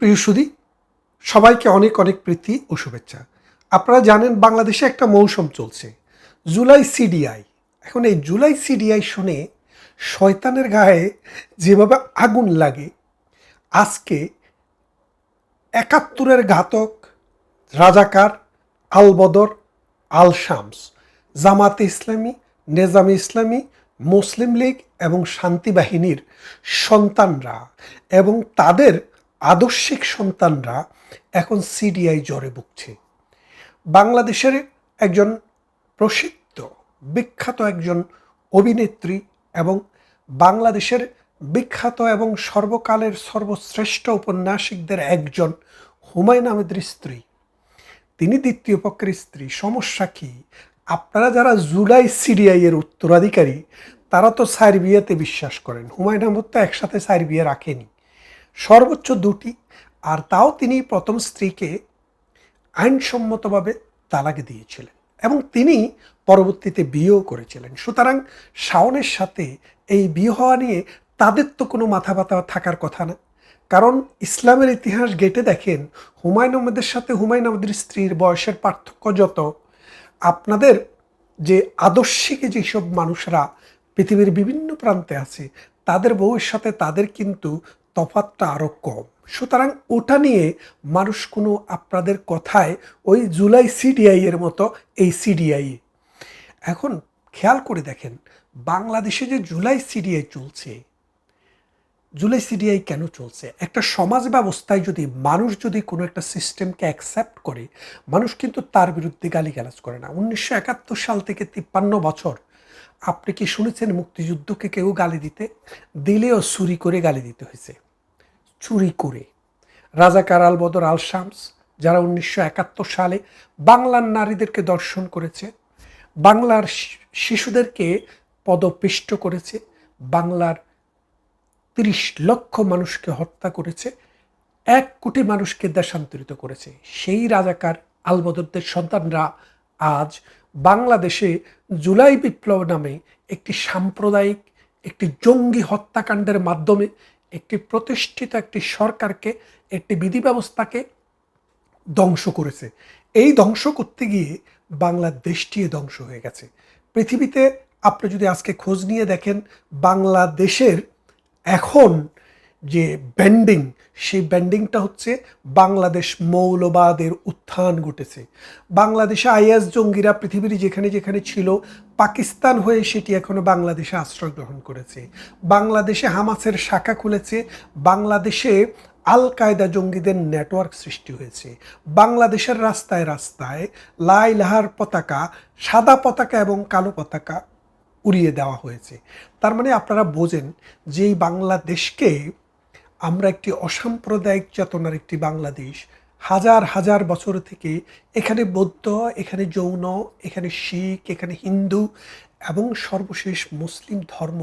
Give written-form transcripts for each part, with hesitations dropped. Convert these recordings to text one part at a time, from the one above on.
প্রিয় সুধী, সবাইকে অনেক অনেক প্রীতি ও শুভেচ্ছা। আপনারা জানেন বাংলাদেশে একটা মৌসুম চলছে, জুলাই সিডিআই। এখন এই জুলাই সিডিআই শুনে শয়তানের গায়ে যেভাবে আগুন লাগে, আজকে ৭১-এর ঘাতক রাজাকার আলবদর, আল শামস, জামাতে ইসলামী, নেজামে ইসলামী, মুসলিম লীগ এবং শান্তি বাহিনীর সন্তানরা এবং তাদের আদর্শিক সন্তানরা এখন সিডিআই জ্বরে ভুগছে। বাংলাদেশের একজন প্রসিদ্ধ বিখ্যাত একজন অভিনেত্রী এবং বাংলাদেশের বিখ্যাত এবং সর্বকালের সর্বশ্রেষ্ঠ উপন্যাসিকদের একজন হুমায়ুন আহমেদের স্ত্রী, তিনি দ্বিতীয় পক্ষের স্ত্রী। সমস্যা কি? আপনারা যারা জুলাই সিডিআই এর উত্তরাধিকারী, তারা তো সাইর বিয়েতে বিশ্বাস করেন। হুমায়ুন আহমেদ তো একসাথে সাইর বিয়ে রাখেনি, সর্বোচ্চ দুটি, আর তাও তিনি প্রথম স্ত্রীকে আইনসম্মতভাবে তালাক দিয়েছিলেন এবং তিনি পরবর্তীতে বিয়েও করেছিলেন। সুতরাং শাওনের সাথে এই বিয়ে হওয়া নিয়ে তাদের তো কোনো মাথা ব্যথা থাকার কথা না, কারণ ইসলামের ইতিহাস ঘেঁটে দেখেন হুমায়ুন আহমেদের সাথে হুমায়ুন আহমেদের স্ত্রীর বয়সের পার্থক্য যত, আপনাদের যে আদর্শিক যেসব মানুষরা পৃথিবীর বিভিন্ন প্রান্তে আছে তাদের বউয়ের সাথে তাদের কিন্তু তফাৎটা আরও কম। সুতরাং ওটা নিয়ে মানুষ কোনো আপনাদের কথায় ওই জুলাই সিডিআই এর মতো এই সিডিআই। এখন খেয়াল করে দেখেন বাংলাদেশে যে জুলাই সিডিআই চলছে, জুলাই সিডিআই কেন চলছে? একটা সমাজ ব্যবস্থায় যদি মানুষ যদি কোনো একটা সিস্টেমকে অ্যাকসেপ্ট করে, মানুষ কিন্তু তার বিরুদ্ধে গালিগালাজ করে না। 1971 সাল থেকে 53 বছর আপনি কি শুনেছেন মুক্তিযুদ্ধকে কেউ গালি দিলেও চুরি করে গালি দিতে হয়েছে, চুরি করে। রাজাকার আলবদর, আল শামস, যারা 1971 সালে বাংলার নারীদেরকে দর্শন করেছে, বাংলার শিশুদেরকে পদপিষ্ট করেছে, বাংলার 30 লক্ষ মানুষকে হত্যা করেছে, 1 কোটি মানুষকে দেশান্তরিত করেছে, সেই রাজাকার আলবদরদের সন্তানরা আজ বাংলাদেশে জুলাই বিপ্লব নামে একটি সাম্প্রদায়িক একটি জঙ্গি হত্যাকাণ্ডের মাধ্যমে একটি প্রতিষ্ঠিত একটি সরকারকে, একটি বিধি ব্যবস্থাকে ধ্বংস করেছে। এই ধ্বংস করতে গিয়ে বাংলাদেশটি ধ্বংস হয়ে গেছে। পৃথিবীতে আপনি যদি আজকে খোঁজ নিয়ে দেখেন, বাংলাদেশের এখন যে ব্যান্ডিং, সেই ব্যান্ডিংটা হচ্ছে বাংলাদেশ মৌলবাদের উত্থান ঘটেছে। বাংলাদেশে আইএস জঙ্গিরা পৃথিবীর যেখানে যেখানে ছিল, পাকিস্তান হয়ে সেটি এখনো বাংলাদেশে আশ্রয় গ্রহণ করেছে। বাংলাদেশে হামাসের শাখা খুলেছে, বাংলাদেশে আল কায়দা জঙ্গিদের নেটওয়ার্ক সৃষ্টি হয়েছে। বাংলাদেশের রাস্তায় রাস্তায় লা ইলাহার পতাকা, সাদা পতাকা এবং কালো পতাকা উড়িয়ে দেওয়া হয়েছে। তার মানে আপনারা বোঝেন যে এই বাংলাদেশকে আমরা একটি অসাম্প্রদায়িক চেতনার একটি বাংলাদেশ, হাজার হাজার বছর থেকে এখানে বৌদ্ধ, এখানে জৈন, এখানে শিখ, এখানে হিন্দু এবং সর্বশেষ মুসলিম ধর্ম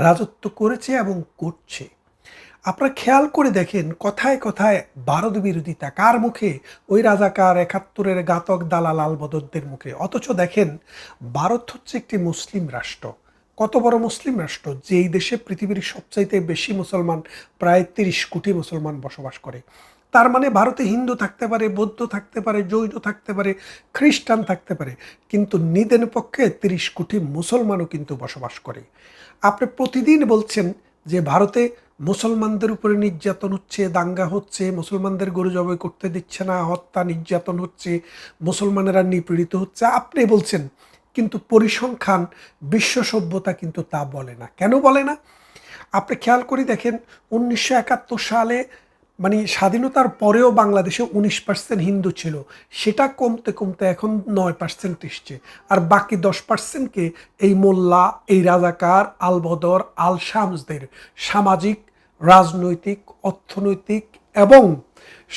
রাজত্ব করেছে এবং করছে। আপনারা খেয়াল করে দেখেন কথায় কথায় ভারত বিরোধিতা কার মুখে? ওই রাজাকার 71-এর ঘাতক দালাল আলবদরদের মুখে। অথচ দেখেন ভারত হচ্ছে একটি মুসলিম রাষ্ট্র। কত বড় মুসলিম রাষ্ট্র, যেই দেশে পৃথিবীর সবচাইতে বেশি মুসলমান, প্রায় 30 কোটি মুসলমান বসবাস করে। তার মানে ভারতে হিন্দু থাকতে পারে, বৌদ্ধ থাকতে পারে, জৈন থাকতে পারে, খ্রিস্টান থাকতে পারে, কিন্তু নিদেন পক্ষে 30 কোটি মুসলমানও কিন্তু বসবাস করে। আপনি প্রতিদিন বলছেন যে ভারতে মুসলমানদের উপরে নির্যাতন হচ্ছে, দাঙ্গা হচ্ছে, মুসলমানদের গরু জবাই করতে দিচ্ছে না, হত্যা নির্যাতন হচ্ছে, মুসলমানেরা নিপীড়িত হচ্ছে, আপনি বলছেন। কিন্তু পরিসংখ্যান, বিশ্ব সভ্যতা কিন্তু তা বলে না। কেন বলে না? আপনি খেয়াল করে দেখেন 1971 সালে মানে স্বাধীনতার পরেও বাংলাদেশে 19% হিন্দু ছিল, সেটা কমতে কমতে এখন 9% এসছে। আর বাকি 10%কে এই মোল্লা, এই রাজাকার, আলবদর, আল শামসদের সামাজিক, রাজনৈতিক, অর্থনৈতিক এবং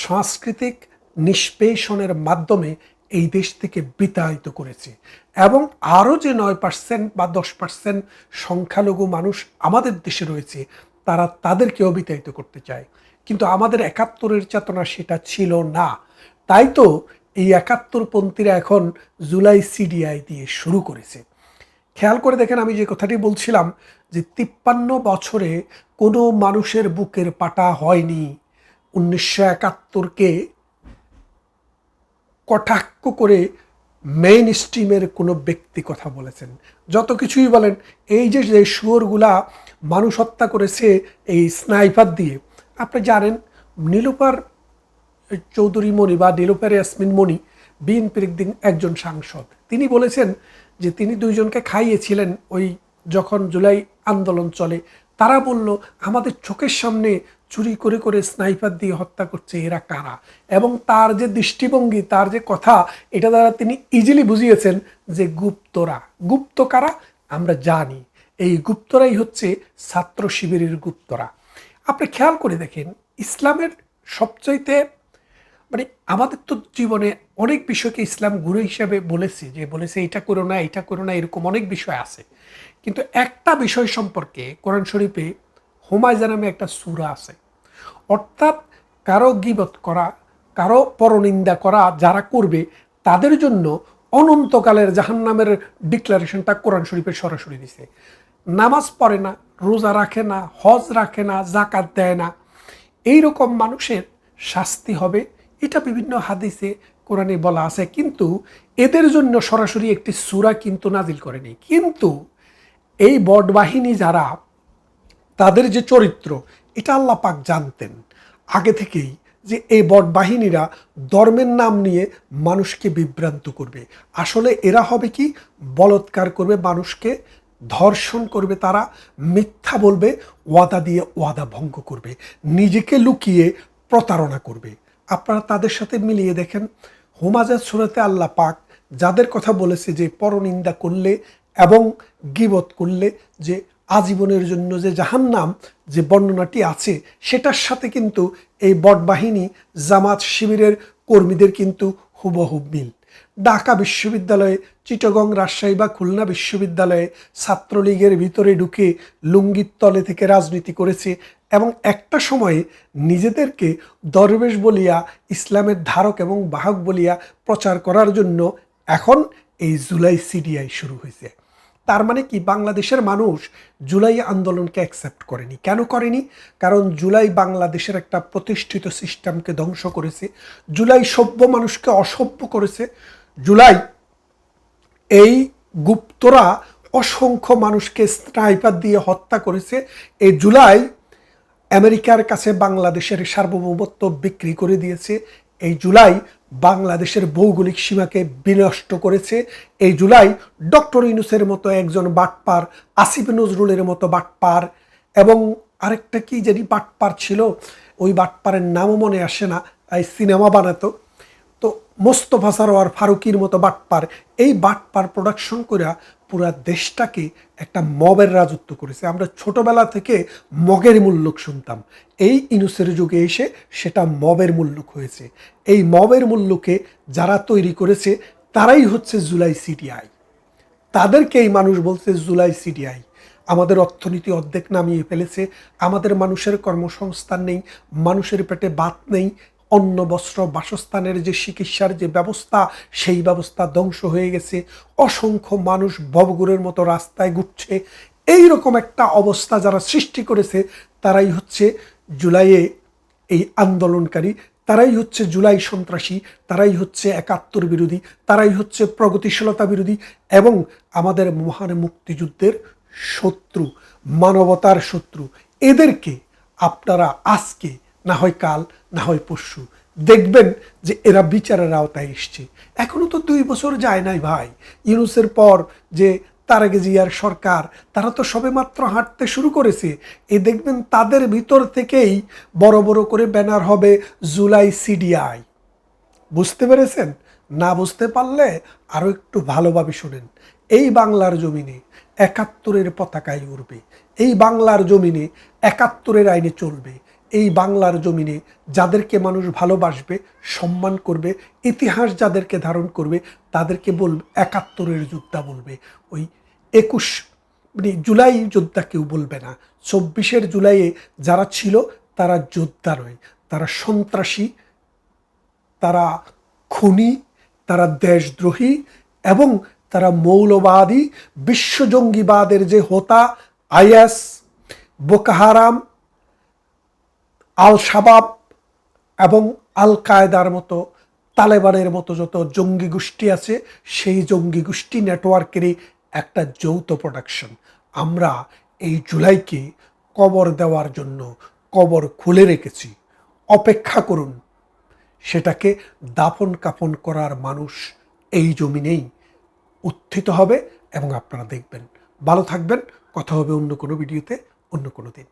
সাংস্কৃতিক নিষ্পেষণের মাধ্যমে এই দেশ থেকে বিতাড়িত করেছে। এবং আরও যে 9% বা 10% সংখ্যালঘু মানুষ আমাদের দেশে রয়েছে, তারা তাদেরকেও বিতাড়িত করতে চায়। কিন্তু আমাদের 71-এর চেতনা সেটা ছিল না। তাই তো এই 71পন্থীরা এখন জুলাই সিডিআই দিয়ে শুরু করেছে। খেয়াল করে দেখেন, আমি যে কথাটি বলছিলাম যে 53 বছরে কোনো মানুষের বুকের পাটা হয়নি, 1971-কে কটাক্ষ করে মেইন স্ট্রিমের কোনো ব্যক্তি কথা বলেছেন। যত কিছুই বলেন, এই যে যে শুয়োরগুলা মানুষ হত্যা করেছে এই স্নাইপার দিয়ে, আপনি জানেন নীলুফার চৌধুরী মণি বা নীলুফার ইয়াসমিন মণি বিএনপির একজন সাংসদ, তিনি বলেছেন যে তিনি দুইজনকে খাইয়েছিলেন ওই যখন জুলাই আন্দোলন চলে। তারা বলল আমাদের চোখের সামনে চুরি করে করে স্নাইপার দিয়ে হত্যা করছে, এরা কারা? এবং তার যে দৃষ্টিভঙ্গি, তার যে কথা, এটা দ্বারা তিনি ইজিলি বুঝিয়েছেন যে গুপ্তরা। গুপ্ত কারা আমরা জানি, এই গুপ্তরাই হচ্ছে ছাত্র শিবিরের গুপ্তরা। আপনি খেয়াল করে দেখেন, ইসলামের সবচাইতে মানে আমাদের তো জীবনে অনেক বিষয়কে ইসলাম গুরু হিসাবে বলেছে, যে বলেছে এটা করো না, এটা করো না, এরকম অনেক বিষয় আছে। কিন্তু একটা বিষয় সম্পর্কে কোরআন শরীফে হুমায়জা নামে একটা সূরা আছে, অর্থাৎ কারো গীবত করা, কারো পরনিন্দা করা যারা করবে তাদের জন্য অনন্তকালের জাহান্নামের ডিক্লারেশনটা কোরআন শরীফে সরাসরি দিছে। নামাজ পড়ে না, রোজা রাখে না, হজ রাখে না, জাকাত দেয় না, এইরকম মানুষের শাস্তি হবে, এটা বিভিন্ন হাদিসে কোরআনে বলা আছে। কিন্তু এদের জন্য সরাসরি একটি সূরা কিন্তু নাজিল করেনি। কিন্তু এই বটবাহিনী যারা, তাদের যে চরিত্র, এটা আল্লাহ পাক জানতেন আগে থেকেই, যে এই বটবাহিনীরা ধর্মের নাম নিয়ে মানুষকে বিভ্রান্ত করবে। আসলে এরা হবে কি, বলৎকার করবে, মানুষকে ধর্ষণ করবে, তারা মিথ্যা বলবে, ওয়াদা দিয়ে ওয়াদা ভঙ্গ করবে, নিজেকে লুকিয়ে প্রতারণা করবে। আপনারা তাদের সাথে মিলিয়ে দেখেন, হুমাজার সূরাতে আল্লাহ পাক যাদের কথা বলেছে যে পরনিন্দা করলে এবং গীবত করলে যে আজীবনের জন্য যে জাহান্নাম, যে বর্ণনাটি আছে, সেটার সাথে কিন্তু এই বটবাহিনী জামাত শিবিরের কর্মীদের কিন্তু হুবহুব মিল। ঢাকা বিশ্ববিদ্যালয়ে, চিটাগং, রাজশাহী বা খুলনা বিশ্ববিদ্যালয়ে ছাত্রলীগের ভিতরে ঢুকে লুঙ্গির তলে থেকে রাজনীতি করেছে এবং একটা সময়ে নিজেদেরকে দরবেশ বলিয়া, ইসলামের ধারক এবং বাহক বলিয়া প্রচার করার জন্য এখন এই জুলাই সিডিআই শুরু হয়েছে। তার মানে কি, বাংলাদেশের মানুষ জুলাই আন্দোলনকে অ্যাকসেপ্ট করেনি। কেন করেনি? কারণ জুলাই বাংলাদেশের একটা প্রতিষ্ঠিত সিস্টেমকে ধ্বংস করেছে, জুলাই সভ্য মানুষকে অসভ্য করেছে, জুলাই এই গুপ্তরা অসংখ্য মানুষকে স্নাইপার দিয়ে হত্যা করেছে, এই জুলাই আমেরিকার কাছে বাংলাদেশের সার্বভৌমত্ব বিক্রি করে দিয়েছে, এই জুলাই বাংলাদেশের ভৌগোলিক সীমাকে বিনষ্ট করেছে, এই জুলাই ডক্টর ইউনূসের মতো একজন বাটপার, আসিফ নজরুলের মতো বাটপার, এবং আরেকটা কি জানি বাটপার ছিল, ওই বাটপারের নামও মনে আসে না, এই সিনেমা বানাতো, তো মোস্তফা সরোয়ার ফারুকির মতো বাটপার, এই বাটপার প্রোডাকশন করে পুরা দেশটাকে একটা মবের রাজত্ব করেছে। আমরা ছোটবেলা থেকে মগের মূল্যক শুনতাম, এই ইউনূসের যুগে এসে সেটা মবের মূল্যক হয়েছে। এই মবের মূল্যকে যারা তৈরি করেছে তারাই হচ্ছে জুলাই সিডিআই। তাদেরকে এই মানুষ বলছে জুলাই সিডিআই। আমাদের অর্থনীতি অর্ধেক নামিয়ে ফেলেছে, আমাদের মানুষের কর্মসংস্থান নেই, মানুষের পেটে ভাত নেই, অন্ন বস্ত্র বাসস্থানের যে চিকিৎসার যে ব্যবস্থা, সেই ব্যবস্থা ধ্বংস হয়ে গেছে, অসংখ্য মানুষ ভবঘুরের মতো রাস্তায় ঘুরছে। এই রকম একটা অবস্থা যারা সৃষ্টি করেছে তারাই হচ্ছে জুলাইয়ে এই আন্দোলনকারী, তারাই হচ্ছে জুলাই সন্ত্রাসী, তারাই হচ্ছে ৭১ বিরোধী, তারাই হচ্ছে প্রগতিশীলতা বিরোধী এবং আমাদের মহান মুক্তিযুদ্ধের শত্রু, মানবতার শত্রু। এদেরকে আপনারা আজকে না হয় কাল, না হয় পরশু দেখবেন যে এরা বিচারের আওতায় এসছে। এখনো তো ২ বছর যায় নাই ভাই। ইউনূসের পর যে তারেক জিয়ার সরকার, তারা তো সবেমাত্র হাঁটতে শুরু করেছে। দেখবেন তাদের ভিতর থেকেই বড় বড় করে ব্যানার হবে জুলাই সিডিআই। বুঝতে পেরেছেন? না বুঝতে পারলে আরও একটু ভালোভাবে শোনেন। এই বাংলার জমিনে ৭১-এর পতাকায় উড়বে, এই বাংলার জমিনে ৭১-এর আইনে চলবে, এই বাংলার জমিনে যাদেরকে মানুষ ভালোবাসবে, সম্মান করবে, ইতিহাস যাদেরকে ধারণ করবে, তাদেরকে বলবে ৭১-এর যোদ্ধা বলবে। ওই ২১ মানে জুলাই যোদ্ধা কেউ বলবে না। ২৪-এর জুলাইয়ে যারা ছিল তারা যোদ্ধা নয়, তারা সন্ত্রাসী, তারা খুনি, তারা দেশদ্রোহী এবং তারা মৌলবাদী, বিশ্বজঙ্গিবাদের যে হোতা আইএস, বোকো হারাম, আল শাবাব, এবং আল কায়দার মতো, তালেবানের মতো যত জঙ্গি গোষ্ঠী আছে, সেই জঙ্গি গোষ্ঠী নেটওয়ার্কেরই একটা যৌথ প্রোডাকশন। আমরা এই জুলাইকে কবর দেওয়ার জন্য কবর খুলে রেখেছি। অপেক্ষা করুন, সেটাকে দাফন কাফন করার মানুষ এই জমিনেই উত্থিত হবে এবং আপনারা দেখবেন। ভালো থাকবেন, কথা হবে অন্য কোনো ভিডিওতে, অন্য কোনো দিন।